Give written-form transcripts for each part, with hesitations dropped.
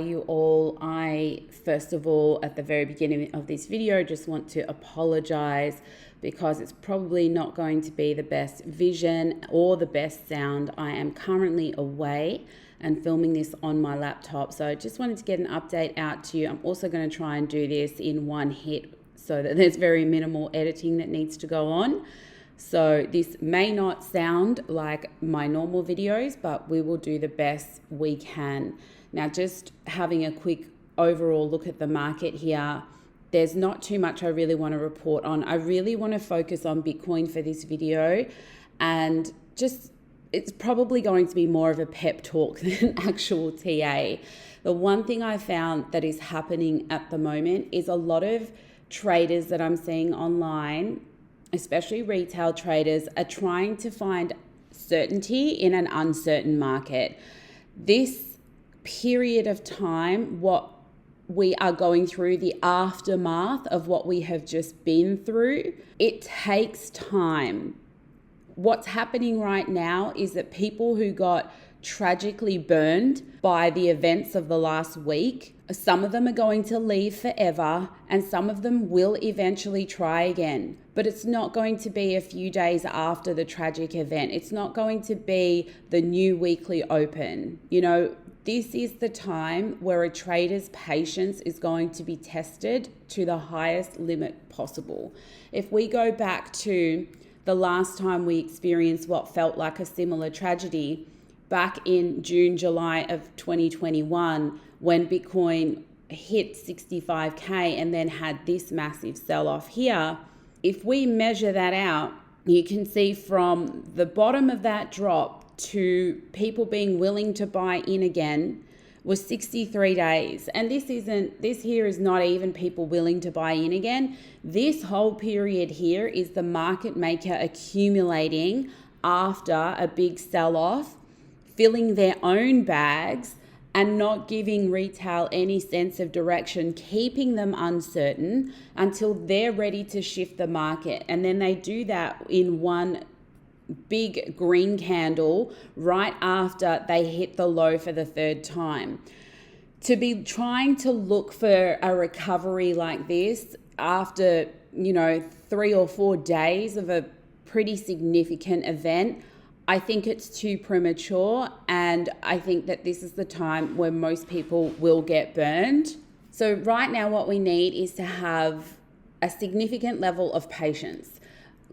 You all, I first of all at the very beginning of this video just want to apologize because it's probably not going to be the best vision or the best sound. I am currently away and filming this on my laptop, so I just wanted to get an update out to you. I'm also going to try and do this in one hit so that there's very minimal editing that needs to go on. So this may not sound like my normal videos, but we will do the best we can. Now, just having a quick overall look at the market here, there's not too much I really want to report on. I really want to focus on Bitcoin for this video, and just it's probably going to be more of a pep talk than actual TA. The one thing I found that is happening at the moment is a lot of traders that I'm seeing online, especially retail traders, are trying to find certainty in an uncertain market. This period of time, what we are going through, the aftermath of what we have just been through, it takes time. What's happening right now is that people who got tragically burned by the events of the last week, some of them are going to leave forever and some of them will eventually try again. But it's not going to be a few days after the tragic event. It's not going to be the new weekly open. This is the time where a trader's patience is going to be tested to the highest limit possible. If we go back to the last time we experienced what felt like a similar tragedy, back in June, July of 2021, when Bitcoin hit 65K and then had this massive sell-off here, if we measure that out, you can see from the bottom of that drop to people being willing to buy in again was 63 days. And this here is not even people willing to buy in again. This whole period here is the market maker accumulating after a big sell-off, filling their own bags and not giving retail any sense of direction, keeping them uncertain until they're ready to shift the market. And then they do that in one big green candle right after they hit the low for the third time. To be trying to look for a recovery like this after 3 or 4 days of a pretty significant event, I think it's too premature, and I think that this is the time where most people will get burned. So right now what we need is to have a significant level of patience.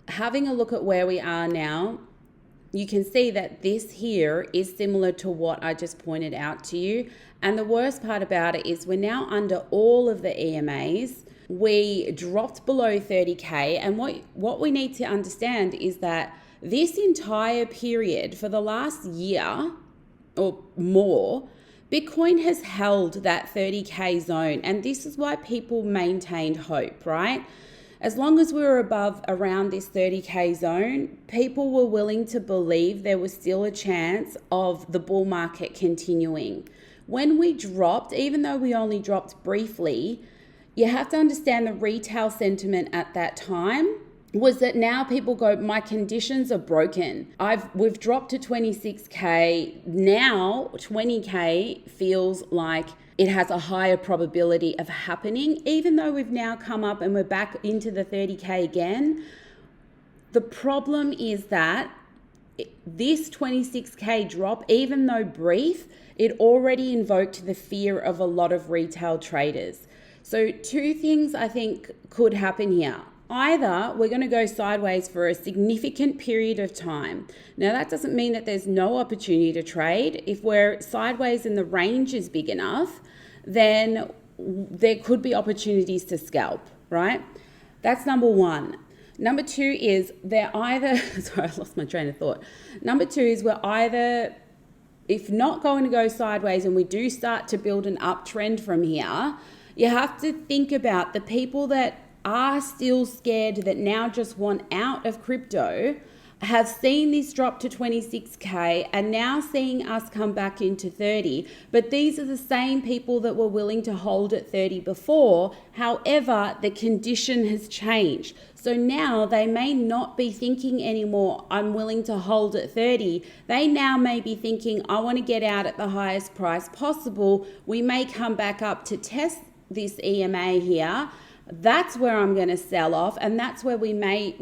Having a look at where we are now, you can see that this here is similar to what I just pointed out to you. And the worst part about it is we're now under all of the EMAs. We dropped below 30K. And what we need to understand is that this entire period for the last year or more, Bitcoin has held that 30K zone. And this is why people maintained hope, right? As long as we were around this 30K zone, people were willing to believe there was still a chance of the bull market continuing. When we dropped, even though we only dropped briefly, you have to understand the retail sentiment at that time was that now people go, my conditions are broken. We've dropped to 26K. Now 20K feels like it has a higher probability of happening, even though we've now come up and we're back into the 30K again. The problem is that this 26K drop, even though brief, it already invoked the fear of a lot of retail traders. So two things I think could happen here. Either we're going to go sideways for a significant period of time. Now, that doesn't mean that there's no opportunity to trade. If we're sideways and the range is big enough, then there could be opportunities to scalp, right? That's number one. Number two is they're either, sorry, I lost my train of thought. Number two is we're either, if not going to go sideways and we do start to build an uptrend from here, you have to think about the people that are still scared that now just want out of crypto. have seen this drop to 26K and now seeing us come back into 30. But these are the same people that were willing to hold at 30 before. However, the condition has changed. So now they may not be thinking anymore, I'm willing to hold at 30. They now may be thinking, I want to get out at the highest price possible. We may come back up to test this EMA here. That's where I'm going to sell off. And that's where we may,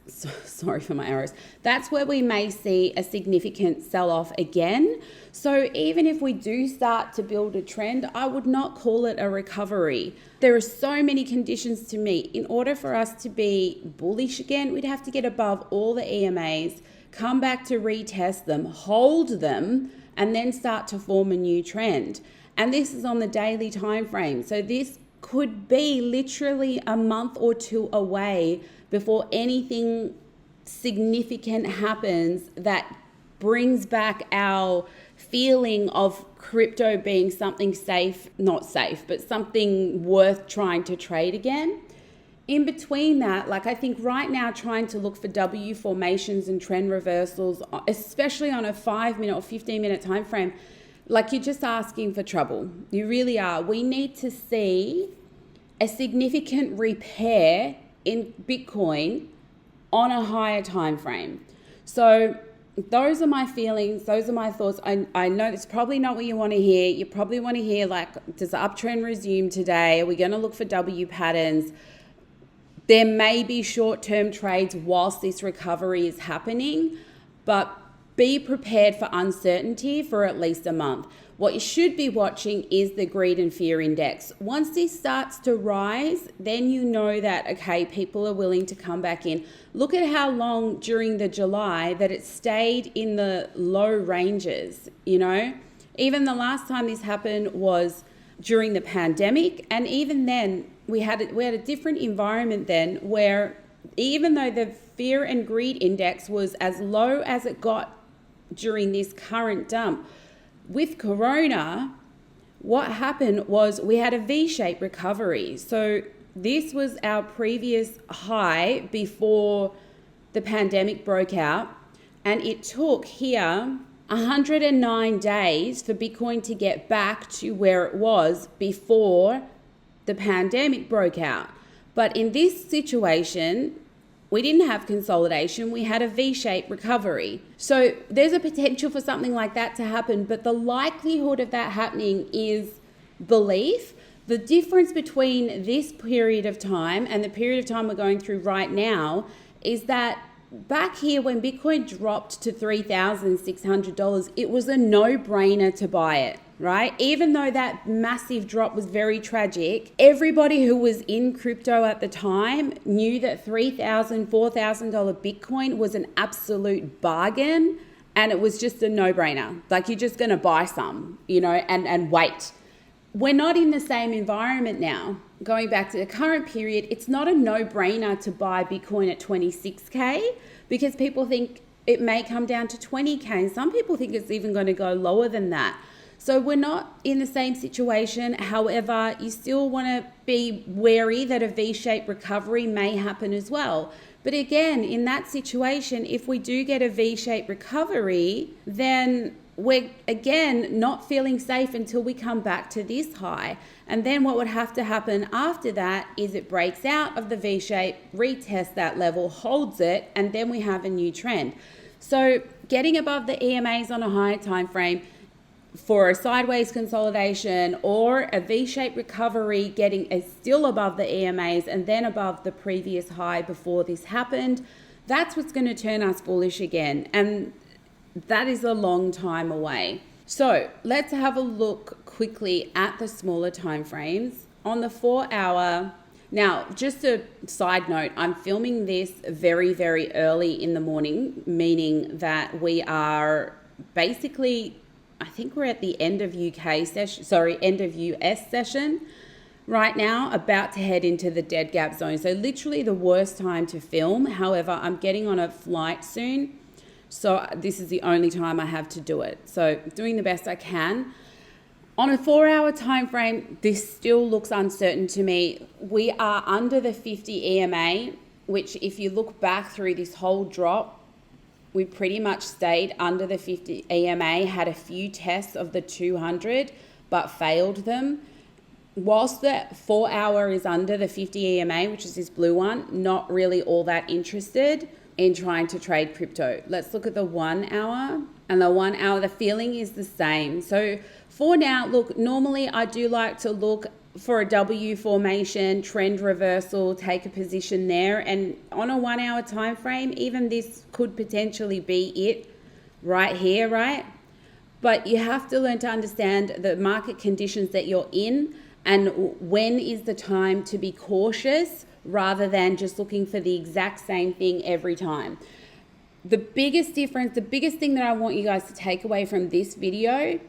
sorry for my arrows. That's where we may see a significant sell-off again. So even if we do start to build a trend, I would not call it a recovery. There are so many conditions to meet. In order for us to be bullish again, we'd have to get above all the EMAs, come back to retest them, hold them, and then start to form a new trend. And this is on the daily time frame. So this could be literally a month or two away before anything significant happens that brings back our feeling of crypto being something safe, not safe, but something worth trying to trade again. In between that, like I think right now trying to look for W formations and trend reversals, especially on a 5-minute or 15-minute time frame, like you're just asking for trouble. You really are. We need to see a significant repair in Bitcoin on a higher time frame. So those are my feelings. Those are my thoughts. I know it's probably not what you want to hear. You probably want to hear like, does the uptrend resume today? Are we going to look for W patterns? There may be short-term trades whilst this recovery is happening, but be prepared for uncertainty for at least a month. What you should be watching is the greed and fear index. Once this starts to rise, then you know that, okay, people are willing to come back in. Look at how long during the July that it stayed in the low ranges, you know. Even the last time this happened was during the pandemic, and even then we had a different environment then, where even though the fear and greed index was as low as it got during this current dump, with Corona, what happened was we had a V-shaped recovery. So this was our previous high before the pandemic broke out, and it took here 109 days for Bitcoin to get back to where it was before the pandemic broke out. But in this situation, we didn't have consolidation, we had a V-shaped recovery. So there's a potential for something like that to happen, but the likelihood of that happening is belief. The difference between this period of time and the period of time we're going through right now is that back here when Bitcoin dropped to $3,600, it was a no-brainer to buy it, right? Even though that massive drop was very tragic, everybody who was in crypto at the time knew that $3,000, $4,000 Bitcoin was an absolute bargain, and it was just a no-brainer. Like, you're just going to buy some, you know, and wait. We're not in the same environment now. Going back to the current period, it's not a no-brainer to buy Bitcoin at 26K because people think it may come down to 20K, and some people think it's even going to go lower than that. So we're not in the same situation. However, you still want to be wary that a V-shaped recovery may happen as well. But again, in that situation, if we do get a V-shaped recovery, then we're again not feeling safe until we come back to this high. And then what would have to happen after that is it breaks out of the V-shape, retests that level, holds it, and then we have a new trend. So getting above the EMAs on a higher time frame for a sideways consolidation or a V-shaped recovery, getting still above the EMAs and then above the previous high before this happened, that's what's going to turn us bullish again. And that is a long time away. So let's have a look quickly at the smaller time frames. On the 4-hour, now just a side note, I'm filming this very, very early in the morning, meaning that we are basically, I think we're at the end of end of US session right now, about to head into the dead gap zone. So literally the worst time to film. However, I'm getting on a flight soon, so this is the only time I have to do it. So doing the best I can. On a 4-hour time frame, this still looks uncertain to me. We are under the 50 EMA. which if you look back through this whole drop, we pretty much stayed under the 50 EMA, had a few tests of the 200, but failed them. Whilst the 4 hour is under the 50 EMA, which is this blue one, not really all that interested in trying to trade crypto. Let's look at the 1 hour. And the 1 hour, the feeling is the same. So for now, look, normally I do like to look for a W formation, trend reversal, take a position there. And on a 1 hour time frame, even this could potentially be it right here, right? But you have to learn to understand the market conditions that you're in and when is the time to be cautious rather than just looking for the exact same thing every time. The biggest difference, the biggest thing that I want you guys to take away from this video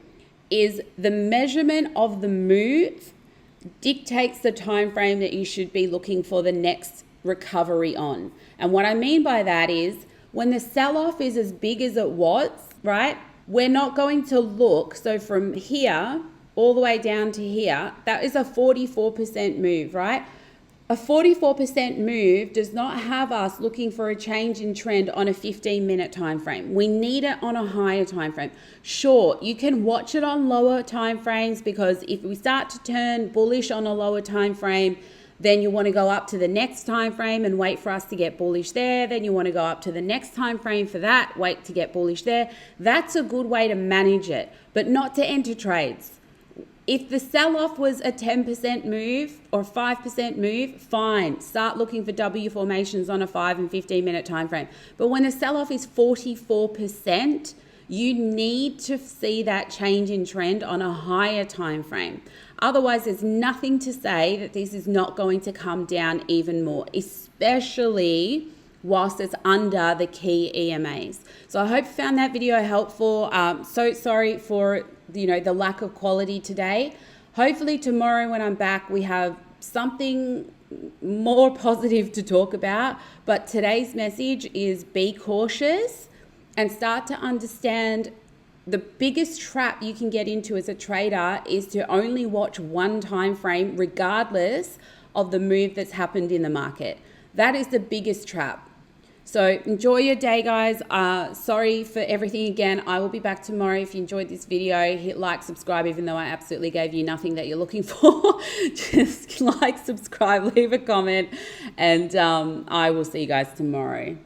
is the measurement of the move dictates the time frame that you should be looking for the next recovery on. And what I mean by that is when the sell-off is as big as it was, right? We're not going to look, so from here all the way down to here, that is a 44% move, right? A 44% move does not have us looking for a change in trend on a 15-minute time frame. We need it on a higher time frame. Sure, you can watch it on lower time frames because if we start to turn bullish on a lower time frame, then you want to go up to the next time frame and wait for us to get bullish there. Then you want to go up to the next time frame for that, wait to get bullish there. That's a good way to manage it, but not to enter trades. If the sell-off was a 10% move or 5% move, fine. Start looking for W formations on a 5 and 15-minute time frame. But when the sell-off is 44%, you need to see that change in trend on a higher time frame. Otherwise, there's nothing to say that this is not going to come down even more, especially whilst it's under the key EMAs. So I hope you found that video helpful. So sorry for the lack of quality today. Hopefully tomorrow when I'm back, we have something more positive to talk about. But today's message is be cautious and start to understand the biggest trap you can get into as a trader is to only watch one time frame regardless of the move that's happened in the market. That is the biggest trap. So enjoy your day, guys. Sorry for everything again. I will be back tomorrow. If you enjoyed this video, hit like, subscribe, even though I absolutely gave you nothing that you're looking for. Just like, subscribe, leave a comment, and I will see you guys tomorrow.